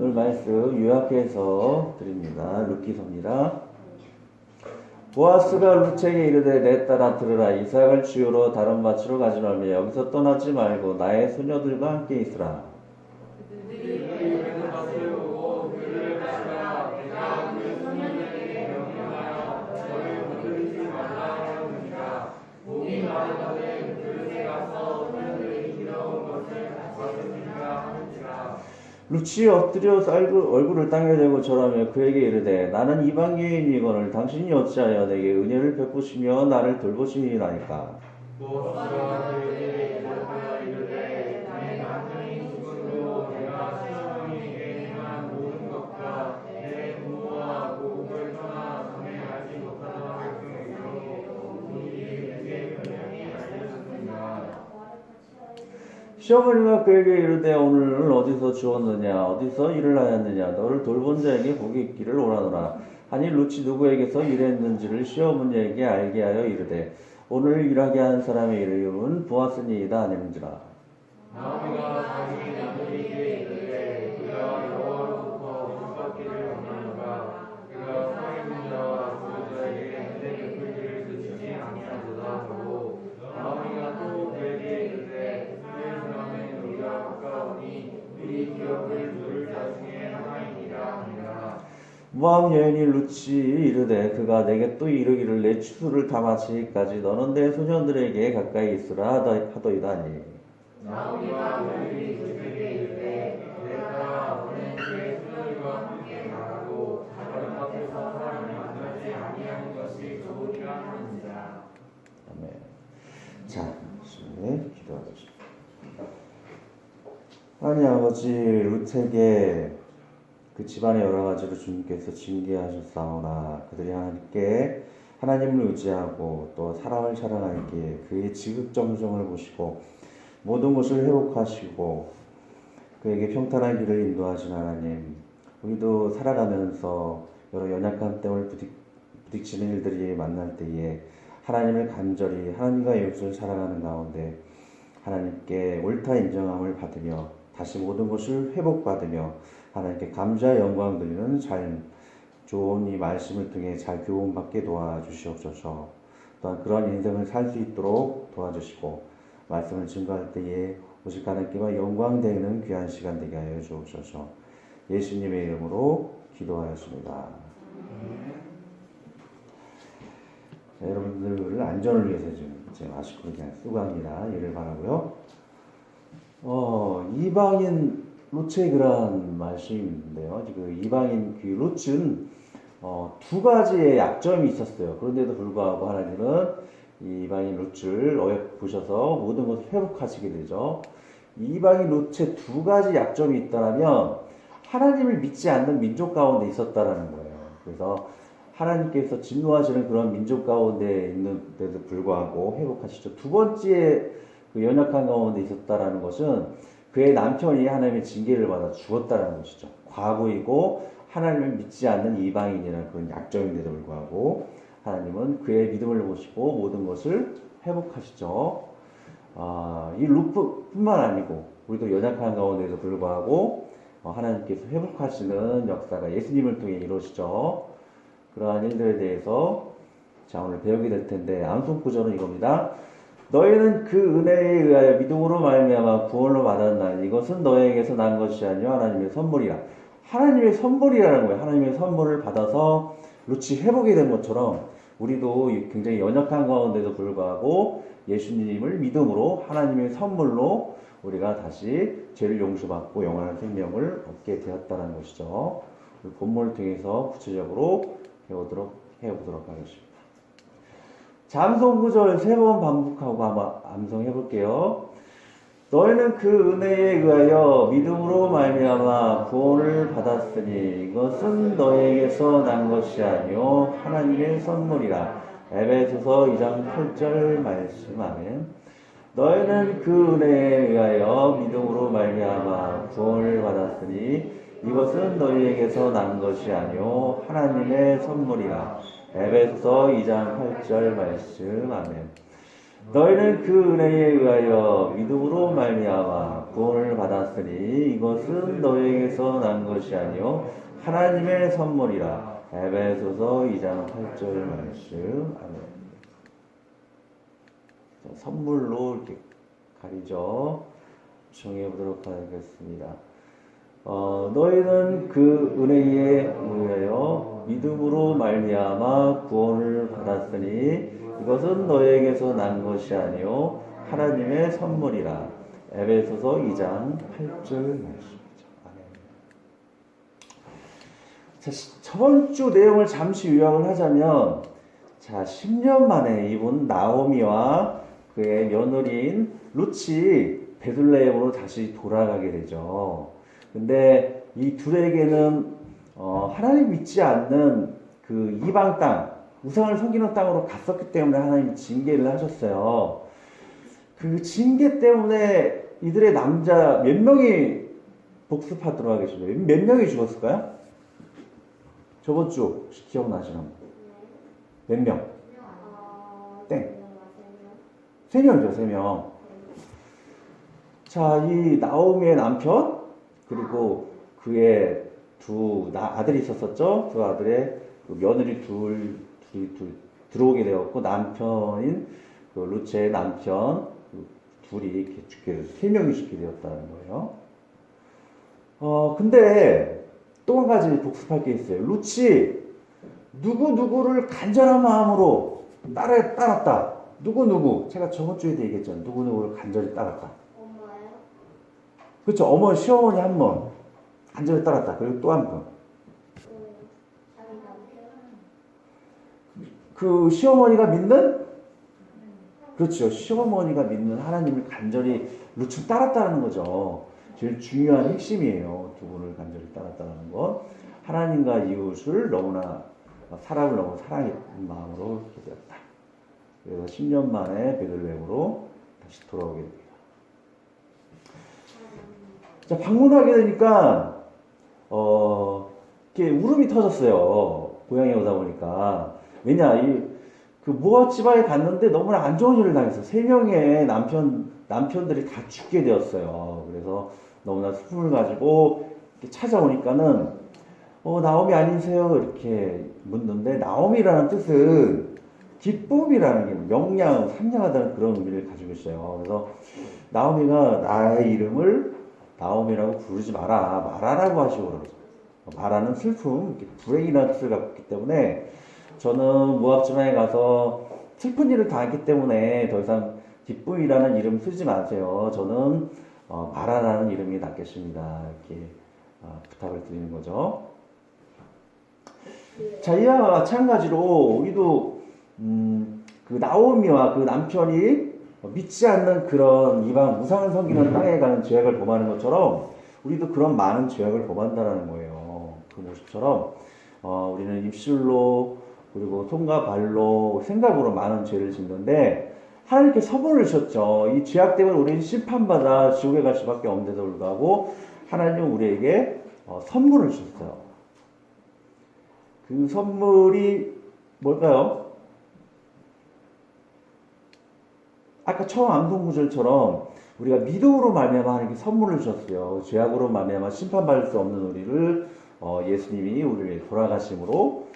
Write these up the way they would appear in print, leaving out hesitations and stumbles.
오늘 말씀 요약해서 드립니다. 룻기서입니다. 보아스가 룻에게 이르되 내 딸아 들으라. 이삭을 주요로 다른 밭으로 가지노니 여기서 떠나지 말고 나의 소녀들과 함께 있으라. 룻이 엎드려 얼굴을 땅에 대고 절하며 그에게 이르되 나는 이방인이거늘 당신이 어찌하여 내게 은혜를 베푸시며 나를 돌보시니라니까. 시어머니가 그에게 이르되 오늘 어디서 주웠느냐 어디서 일을 하였느냐 너를 돌본 자에게 복이 있기를 원하노라 하니 룻이 누구에게서 일했는지를 시어머니에게 알게 하여 이르되 오늘 일하게 한 사람의 이름은 보아스니이다 하는지라. 나무가 자기 아들에게 이르되 그가 여호와로부터 복받기를 원하노라 그가 살아있는 자와 죽은 자에게 은혜 베풀기를 그치지 아니하도다 하고 나무가 또 그에게 이르되 우리 기업을 누를 자중에 하나이니라 하니라. 모압 여인이 룻이 이르되 그가 내게 또 이르기를 내 추수를 다 마치기까지 너는 내 소년들에게 가까이 있으라 하더이다 하니. 나오미가 그들이 그에게 이르되 내가 너는 내 소년들과 함께 나가고 다른 밭에서 사람을 만나지 아니하는 것이 좋으리라 하는지라. 아멘. 자, 기도하겠습니다. 하나님 아버지 룻에게 그 집안의 여러 가지로 주님께서 징계하셨사오나 그들이 하나님께 하나님을 의지하고 또 사람을 사랑하기에 그의 지극정성을 보시고 모든 것을 회복하시고 그에게 평탄한 길을 인도하신 하나님, 우리도 살아가면서 여러 연약한 때를 부딪히는 일들이 만날 때에 하나님을 간절히 하나님과 예수를 살아가는 가운데 하나님께 옳다 인정함을 받으며 다시 모든 것을 회복받으며 하나님께 감사의 영광 드리는 삶, 좋은 이 말씀을 통해 잘 교훈받게 도와주시옵소서. 또한 그런 인생을 살 수 있도록 도와주시고 말씀을 증거할 때에 오직 하나님께만 영광 되는 귀한 시간 되게 하여 주옵소서. 예수님의 이름으로 기도하였습니다. 자, 여러분들 안전을 위해서 지금 마스크를 그냥 쓰고 합니다. 이를 바라고요. 이방인 룻의 그런 말씀인데요. 지금 이방인 그 룻은 두 가지의 약점이 있었어요. 그런데도 불구하고 하나님은 이 이방인 룻을 보셔서 모든 것을 회복하시게 되죠. 이방인 룻의 두 가지 약점이 있다면 하나님을 믿지 않는 민족 가운데 있었다라는 거예요. 그래서 하나님께서 진노하시는 그런 민족 가운데 있는데도 불구하고 회복하시죠. 두 번째 그 연약한 가운데 있었다라는 것은 그의 남편이 하나님의 징계를 받아 죽었다라는 것이죠. 과부이고 하나님을 믿지 않는 이방인이라는 그런 약점인데도 불구하고 하나님은 그의 믿음을 보시고 모든 것을 회복하시죠. 이 룻뿐만 아니고 우리도 연약한 가운데도 불구하고 하나님께서 회복하시는 역사가 예수님을 통해 이루어지죠. 그러한 일들에 대해서 자 오늘 배우게 될 텐데 암송 구절은 이겁니다. 너희는 그 은혜에 의하여 믿음으로 말미암아 구원을 받았나니 이것은 너희에게서 난 것이 아니요 하나님의 선물이라. 하나님의 선물이라는 거예요. 하나님의 선물을 받아서 룻이 회복이 된 것처럼 우리도 굉장히 연약한 가운데도 불구하고 예수님을 믿음으로 하나님의 선물로 우리가 다시 죄를 용서받고 영원한 생명을 얻게 되었다는 것이죠. 본문을 통해서 구체적으로 해보도록 하겠습니다. 잠송 구절 3번 반복하고 아마 암송해 볼게요. 너희는 그 은혜에 의하여 믿음으로 말미암아 구원을 받았으니 이것은 너희에게서 난 것이 아니요 하나님의 선물이라. 에베소서 2장 8절 말씀. 아멘. 너희는 그 은혜에 의하여 믿음으로 말미암아 구원을 받았으니 이것은 너희에게서 난 것이 아니요 하나님의 선물이라. 에베소서 2장 8절 말씀. 아멘. 너희는 그 은혜에 의하여 믿음으로 말미암아 구원을 받았으니 이것은 너에게서 난 것이 아니요 하나님의 선물이라. 에베소서 2장 8절 말씀. 아멘. 자, 선물로 이렇게 가리죠. 정해 보도록 하겠습니다. 너희는 그 은혜에 의하여 믿음으로 말미암아 구원을 받았으니 이것은 너희에게서 난 것이 아니요 하나님의 선물이라. 에베소서 2장 8절 말씀이죠. 아멘. 자, 저번 주 내용을 잠시 요약을 하자면, 자, 10년 만에 이분 나오미와 그의 며느리인 룻이 베들레헴으로 다시 돌아가게 되죠. 근데 이 둘에게는 하나님 믿지 않는 그 이방 땅, 우상을 섬기는 땅으로 갔었기 때문에 하나님이 징계를 하셨어요. 그 징계 때문에 이들의 남자 몇 명이 복습하도록 하겠습니다. 몇 명이 죽었을까요? 저번 주 기억나시나? 몇 명? 땡. 3명이죠, 3명. 자, 이 나오미의 남편, 그리고 그의 두 아들이 있었었죠. 두 아들의 그 며느리 둘 들어오게 되었고, 남편인 그 루츠의 남편 둘이 이렇게 죽게 되었어요. 3명이 죽게 되었다는 거예요. 근데 또 한 가지 복습할 게 있어요. 루츠 누구를 간절한 마음으로 따랐다. 누구 제가 저번 주에도 얘기했잖아요. 누구를 간절히 따랐다. 엄마요? 그렇죠. 어머니, 시어머니 한 번 간절히 따랐다. 그리고 또 한 번. 자기 남편? 그 시어머니가 믿는, 그렇죠. 시어머니가 믿는 하나님을 간절히 루츠 따랐다는 거죠. 제일 중요한 핵심이에요. 두 분을 간절히 따랐다는 것. 하나님과 이웃을 너무나, 사람을 너무 사랑했던 마음으로 이렇게 되었다. 그래서 10년 만에 베들레헴으로 다시 돌아오게 됩니다. 자, 방문하게 되니까 이렇게 울음이 터졌어요. 고향에 오다 보니까. 왜냐, 그 모압 지방에 갔는데 너무나 안 좋은 일을 당했어. 3명의 남편들이 다 죽게 되었어요. 그래서 너무나 슬픔을 가지고 이렇게 찾아오니까는 나오미 아니세요? 이렇게 묻는데, 나오미라는 뜻은 기쁨이라는 게 명량, 상냥하다는 그런 의미를 가지고 있어요. 그래서 나오미가 나의 이름을 나오미라고 부르지 말아라고 하시고 그러죠. 말하는 슬픔, 불행이라는 뜻을 갖고 있기 때문에, 저는 모압 지방에 가서 슬픈 일을 당했기 때문에 더 이상 기쁨이라는 이름 쓰지 마세요. 저는 마라라는 이름이 낫겠습니다. 이렇게 부탁을 드리는 거죠. 자, 이와 마찬가지로 우리도 그 나오미와 그 남편이 믿지 않는 그런 이방 우상을 섬기는 땅에 가는 죄악을 범하는 것처럼 우리도 그런 많은 죄악을 범한다는 거예요. 그 모습처럼 우리는 입술로, 그리고 손과 발로, 생각으로 많은 죄를 짓는데, 하나님께 선물을 주셨죠. 이 죄악 때문에 우리는 심판받아 지옥에 갈 수밖에 없는데도 불구하고 하나님은 우리에게 선물을 주셨어요. 그 선물이 뭘까요? 아까 처음 암송 구절처럼 우리가 믿음으로 말미암아 하나님께 선물을 주셨어요. 죄악으로 말미암아 심판받을 수 없는 우리를 예수님이 우리를 위해 돌아가심으로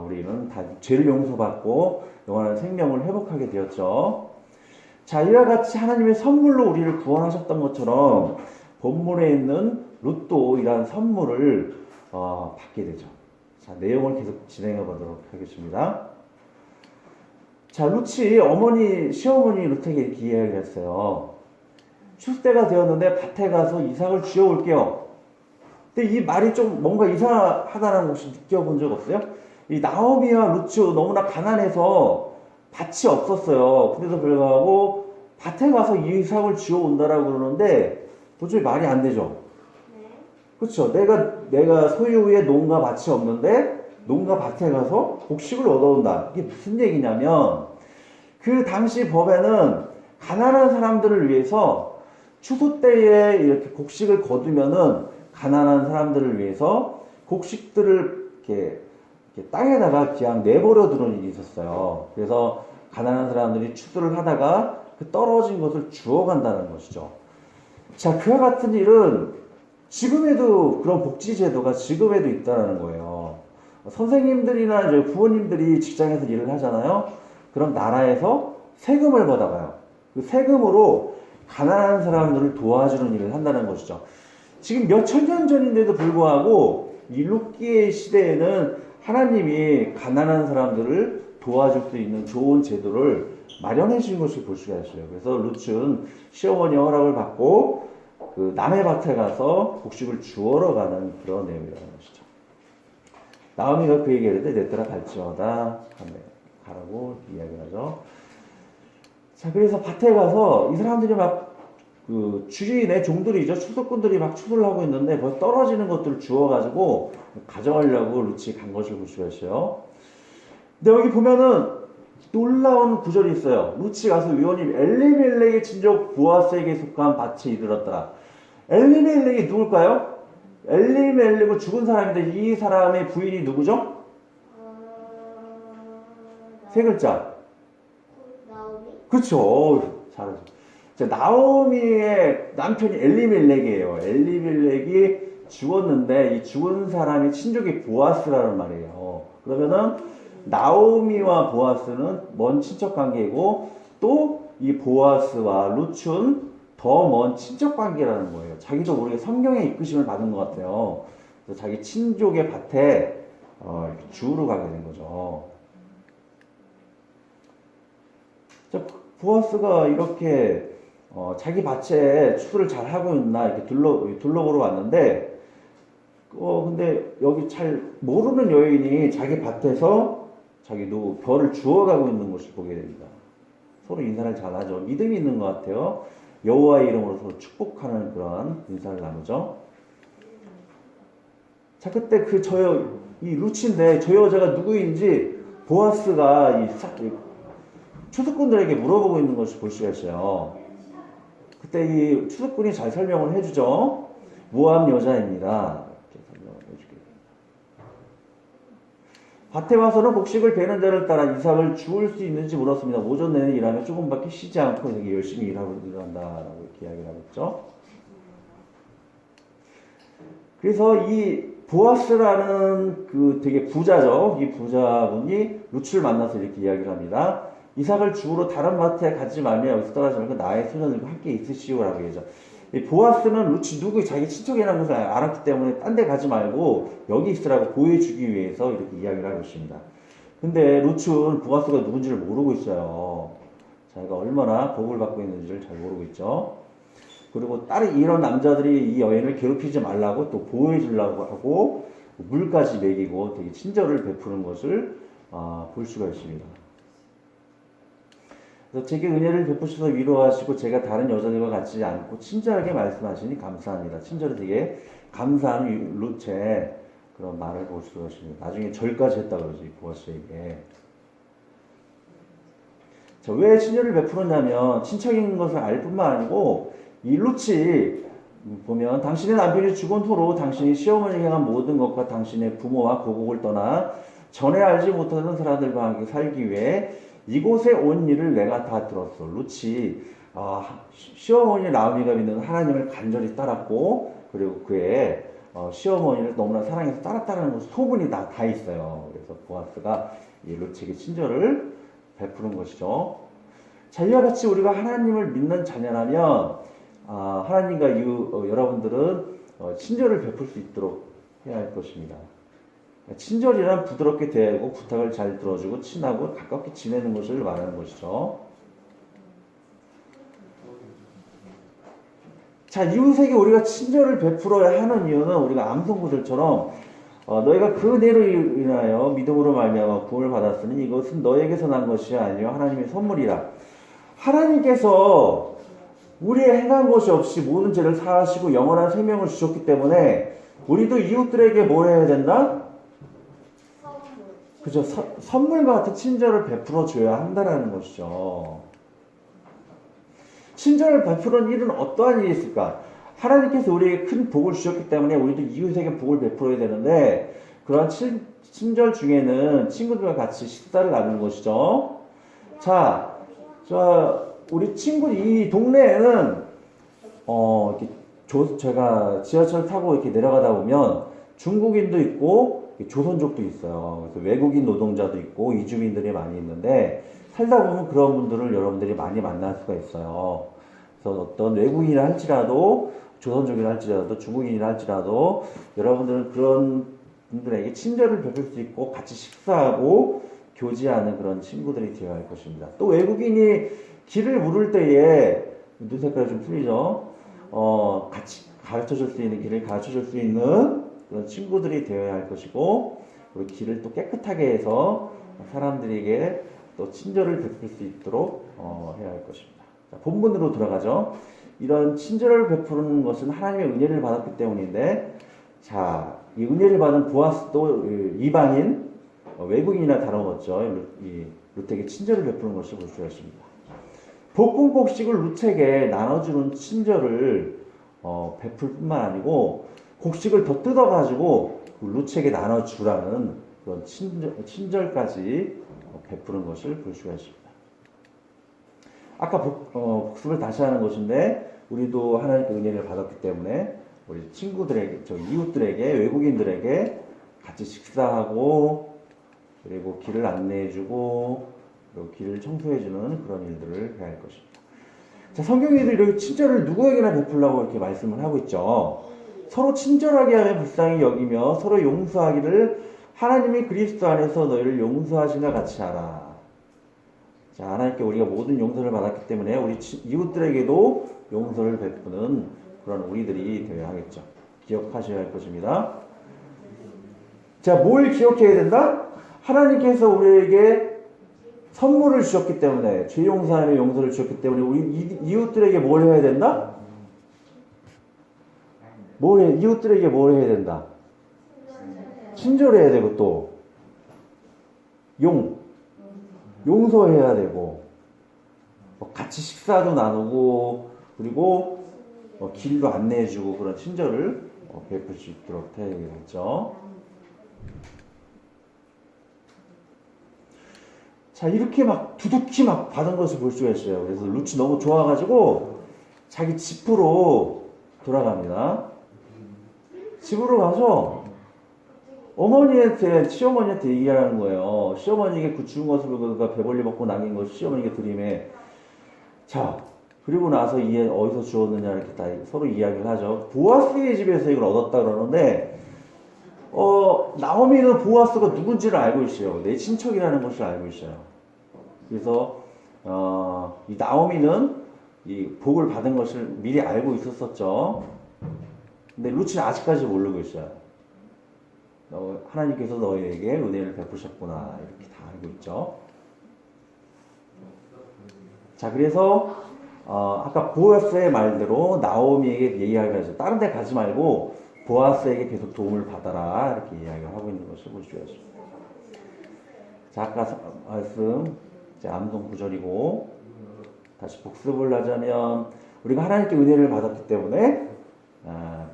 우리는 다 죄를 용서받고 영원한 생명을 회복하게 되었죠. 자, 이와 같이 하나님의 선물로 우리를 구원하셨던 것처럼 본문에 있는 룻도 이러한 선물을 받게 되죠. 자, 내용을 계속 진행해 보도록 하겠습니다. 자, 룻이 시어머니 룻에게 이렇게 이야기를 했어요. 추수 때가 되었는데 밭에 가서 이삭을 쥐어올게요. 근데 이 말이 좀 뭔가 이상하다는 것을 느껴본 적 없어요? 이 나오미와 룻이 너무나 가난해서 밭이 없었어요. 그래도 불구하고 밭에 가서 이삭을 쥐어온다라고 그러는데 도저히 말이 안 되죠. 네. 그렇죠. 내가 소유의 농가 밭이 없는데 농가 밭에 가서 곡식을 얻어온다. 이게 무슨 얘기냐면, 그 당시 법에는 가난한 사람들을 위해서 추수 때에 이렇게 곡식을 거두면은 가난한 사람들을 위해서 곡식들을 이렇게 땅에다가 그냥 내버려 두는 일이 있었어요. 그래서 가난한 사람들이 추수를 하다가 그 떨어진 것을 주워간다는 것이죠. 자, 그와 같은 일은 지금에도 그런 복지제도가 지금에도 있다는 거예요. 선생님들이나 이제 부모님들이 직장에서 일을 하잖아요. 그럼 나라에서 세금을 받아가요. 그 세금으로 가난한 사람들을 도와주는 일을 한다는 것이죠. 지금 몇 천 년 전인데도 불구하고 이 룻기의 시대에는 하나님이 가난한 사람들을 도와줄 수 있는 좋은 제도를 마련해 주신 것을 볼 수가 있어요. 그래서 룻은 시어머니 허락을 받고 그 남의 밭에 가서 곡식을 주워러 가는 그런 내용이라는 것이죠. 나오미가 그에게 이르되 내 딸아 갈지어다 가라고 이야기를 하죠. 자, 그래서 밭에 가서 이 사람들이 막 그 주인의 종들이죠. 추수꾼들이 막 추수를 하고 있는데 벌써 떨어지는 것들을 주워가지고 가져가려고 룻이 간 것을 볼 수가 있어요. 근데 여기 보면은 놀라운 구절이 있어요. 룻이 가서 위원님 엘리멜렉의 친족 보아스에게 속한 밭에 이르렀더라. 엘리멜렉이 누굴까요? 엘리멜렉은 죽은 사람인데 이 사람의 부인이 누구죠? 세 글자. 나오미? 그렇죠. 잘하죠. 자, 나오미의 남편이 엘리멜렉이에요. 엘리멜렉이 죽었는데 이 죽은 사람이 친족이 보아스라는 말이에요. 그러면은 나오미와 보아스는 먼 친척 관계이고 또 이 보아스와 룻은 더 먼 친척 관계라는 거예요. 자기도 모르게 성경의 이끄심을 받은 것 같아요. 그래서 자기 친족의 밭에 이렇게 주우러 가게 된 거죠. 자, 보아스가 이렇게 자기 밭에 추수를 잘 하고 있나 이렇게 둘러보러 왔는데 근데 여기 잘 모르는 여인이 자기 밭에서 자기도 벌을 주워가고 있는 것을 보게 됩니다. 서로 인사를 잘 하죠. 믿음이 있는 것 같아요. 여호와의 이름으로 서로 축복하는 그런 인사를 나누죠. 자, 그때 이 룻인데 저 여자가 누구인지 보아스가 이 추수꾼들에게 물어보고 있는 것을 볼 수가 있어요. 그때 이 추수꾼이 잘 설명을 해주죠. 모압 여자입니다. 이렇게 설명을 해주게 됩니다. 밭에 와서는 곡식을 베는 자를 따라 이삭을 주울 수 있는지 물었습니다. 오전 내내 일하며 조금밖에 쉬지 않고 되게 열심히 일하고 일한다라고 이렇게 이야기를 하고 있죠. 그래서 이 보아스라는 그 되게 부자죠. 이 부자분이 룻을 만나서 이렇게 이야기를 합니다. 이삭을 주우러 다른 밭에 가지 말며 여기서 떠나지 말고 나의 소년들과 함께 있으시오라고 얘기하죠. 이 보아스는 룻이 누구 자기 친척이라는 것을 알았기 때문에 딴 데 가지 말고 여기 있으라고 보여주기 위해서 이렇게 이야기를 하고 있습니다. 근데 룻은 보아스가 누군지를 모르고 있어요. 자기가 얼마나 복을 받고 있는지를 잘 모르고 있죠. 그리고 다른 이런 남자들이 이 여인을 괴롭히지 말라고 또 보호해주려고 하고 물까지 먹이고 되게 친절을 베푸는 것을 볼 수가 있습니다. 그래서 제게 은혜를 베푸셔서 위로하시고 제가 다른 여자들과 같지 않고 친절하게 말씀하시니 감사합니다. 친절히 되게 감사한 룻의 그런 말을 볼 수가 있습니다. 나중에 절까지 했다 그러지 보아스에게. 자, 왜 친절을 베풀었냐면 친척인 것을 알 뿐만 아니고 이 룻이 보면 당신의 남편이 죽은 후로 당신이 시어머니에게 향한 모든 것과 당신의 부모와 고국을 떠나 전에 알지 못하던 사람들과 함께 살기 위해 이곳에 온 일을 내가 다 들었어. 룻이 시어머니 나오미가 믿는 하나님을 간절히 따랐고 그리고 그의 시어머니를 너무나 사랑해서 따랐다는 것을 소문이 다 있어요. 그래서 보아스가 이 룻에게 친절을 베푸는 것이죠. 자, 이와 같이 우리가 하나님을 믿는 자녀라면 하나님과 여러분들은 친절을 베풀 수 있도록 해야 할 것입니다. 친절이란 부드럽게 대하고 부탁을 잘 들어주고 친하고 가깝게 지내는 것을 말하는 것이죠. 자, 이웃에게 우리가 친절을 베풀어야 하는 이유는 우리가 암송구들처럼 너희가 그 은혜로 인하여 믿음으로 말미암아 구원을 받았으니 이것은 너에게서 난 것이 아니요 하나님의 선물이라. 하나님께서 우리의 행한 것이 없이 모든 죄를 사하시고 영원한 생명을 주셨기 때문에 우리도 이웃들에게 뭘 해야 된다? 그죠? 선물과 같은 친절을 베풀어 줘야 한다는 것이죠. 친절을 베푸는 일은 어떠한 일이 있을까? 하나님께서 우리에게 큰 복을 주셨기 때문에 우리도 이웃에게 복을 베풀어야 되는데 그러한 친절 중에는 친구들과 같이 식사를 나누는 것이죠. 자, 우리 친구 이 동네에는 이렇게 제가 지하철 타고 이렇게 내려가다 보면 중국인도 있고 조선족도 있어요. 그래서 외국인 노동자도 있고 이주민들이 많이 있는데 살다 보면 그런 분들을 여러분들이 많이 만날 수가 있어요. 그래서 어떤 외국인이라 할지라도 조선족이라 할지라도 중국인이라 할지라도 여러분들은 그런 분들에게 친절을 베풀 수 있고 같이 식사하고 교제하는 그런 친구들이 되어야 할 것입니다. 또 외국인이 길을 물을 때에 눈 색깔이 좀 틀리죠. 같이 가르쳐 줄 수 있는 길을 가르쳐 줄 수 있는 그런 친구들이 되어야 할 것이고, 그리고 길을 또 깨끗하게 해서 사람들에게 또 친절을 베풀 수 있도록 해야 할 것입니다. 자, 본문으로 돌아가죠. 이런 친절을 베푸는 것은 하나님의 은혜를 받았기 때문인데, 자, 이 은혜를 받은 보아스도 이방인, 외국인이나 다름없죠. 이 룻에게 친절을 베푸는 것을 볼 수가 있습니다. 볶은 곡식을 룻에게 나눠주는 친절을 베풀 뿐만 아니고 곡식을 더 뜯어가지고 룻에게 나눠주라는 그런 친절까지 베푸는 것을 볼 수가 있습니다. 아까 복습을 다시 하는 것인데 우리도 하나님의 은혜를 받았기 때문에 우리 친구들에게, 이웃들에게, 외국인들에게 같이 식사하고 그리고 길을 안내해주고 그리고 길을 청소해주는 그런 일들을 해야 할 것입니다. 자, 성경에도 이렇게 친절을 누구에게나 베풀라고 이렇게 말씀을 하고 있죠. 서로 친절하게 하며 불쌍히 여기며 서로 용서하기를 하나님이 그리스도 안에서 너희를 용서하시나 같이 하라. 자, 하나님께 우리가 모든 용서를 받았기 때문에 우리 이웃들에게도 용서를 베푸는 그런 우리들이 되어야 하겠죠. 기억하셔야 할 것입니다. 자, 뭘 기억해야 된다? 하나님께서 우리에게 선물을 주셨기 때문에, 죄 용서하며 용서를 주셨기 때문에 우리 이웃들에게 뭘 해야 된다? 이웃들에게 뭘 해야 된다? 친절해야 되고 또 용서해야 되고 같이 식사도 나누고 그리고 길도 안내해주고 그런 친절을 베풀 수 있도록 해야 되겠죠. 자, 이렇게 막 두둑히 막 받은 것을 볼 수가 있어요. 그래서 룻이 너무 좋아가지고 자기 집으로 돌아갑니다. 집으로 가서 시어머니한테 얘기하는 거예요. 시어머니에게 그 죽은 것을 그가 배불리 먹고 남긴 것을 시어머니에게 드리매. 자, 그리고 나서 어디서 주었느냐 이렇게 다 서로 이야기를 하죠. 보아스의 집에서 이걸 얻었다 그러는데, 나오미는 보아스가 누군지를 알고 있어요. 내 친척이라는 것을 알고 있어요. 그래서, 이 나오미는 이 복을 받은 것을 미리 알고 있었었죠. 근데 룻은 아직까지 모르고 있어요. 하나님께서 너희에게 은혜를 베푸셨구나. 이렇게 다 알고 있죠. 자, 그래서, 아까 보아스의 말대로 나오미에게 얘기하기로 하죠. 다른 데 가지 말고 보아스에게 계속 도움을 받아라. 이렇게 이야기를 하고 있는 것을 볼 수가 있습니다. 자, 아까 말씀, 암송 구절이고, 다시 복습을 하자면, 우리가 하나님께 은혜를 받았기 때문에,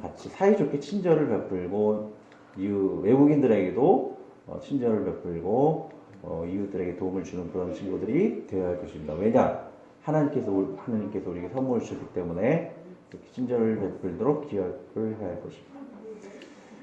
같이 사이좋게 친절을 베풀고, 외국인들에게도 친절을 베풀고, 이웃들에게 도움을 주는 그런 친구들이 되어야 할 것입니다. 왜냐? 하나님께서 우리에게 선물을 주셨기 때문에, 이렇게 친절을 베풀도록 기억을 해야 할 것입니다.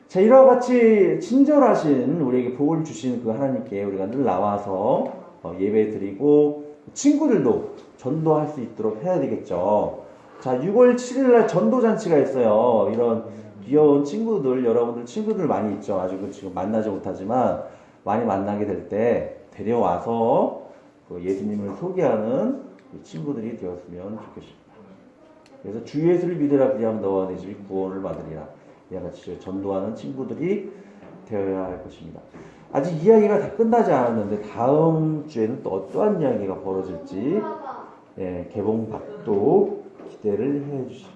자, 이와 같이 친절하신 우리에게 복을 주신 그 하나님께 우리가 늘 나와서 예배 드리고 친구들도 전도할 수 있도록 해야 되겠죠. 자, 6월 7일날 전도잔치가 있어요. 이런 귀여운 친구들, 여러분들 친구들 많이 있죠. 아직 지금 만나지 못하지만 많이 만나게 될 때 데려와서 그 예수님을 소개하는 친구들이 되었으면 좋겠습니다. 그래서 주 예수를 믿으라 그리하면 너와 내 집이 구원을 받으리라. 이와 같이 전도하는 친구들이 되어야 할 것입니다. 아직 이야기가 다 끝나지 않았는데 다음 주에는 또 어떠한 이야기가 벌어질지 개봉박도 기대를 해주시기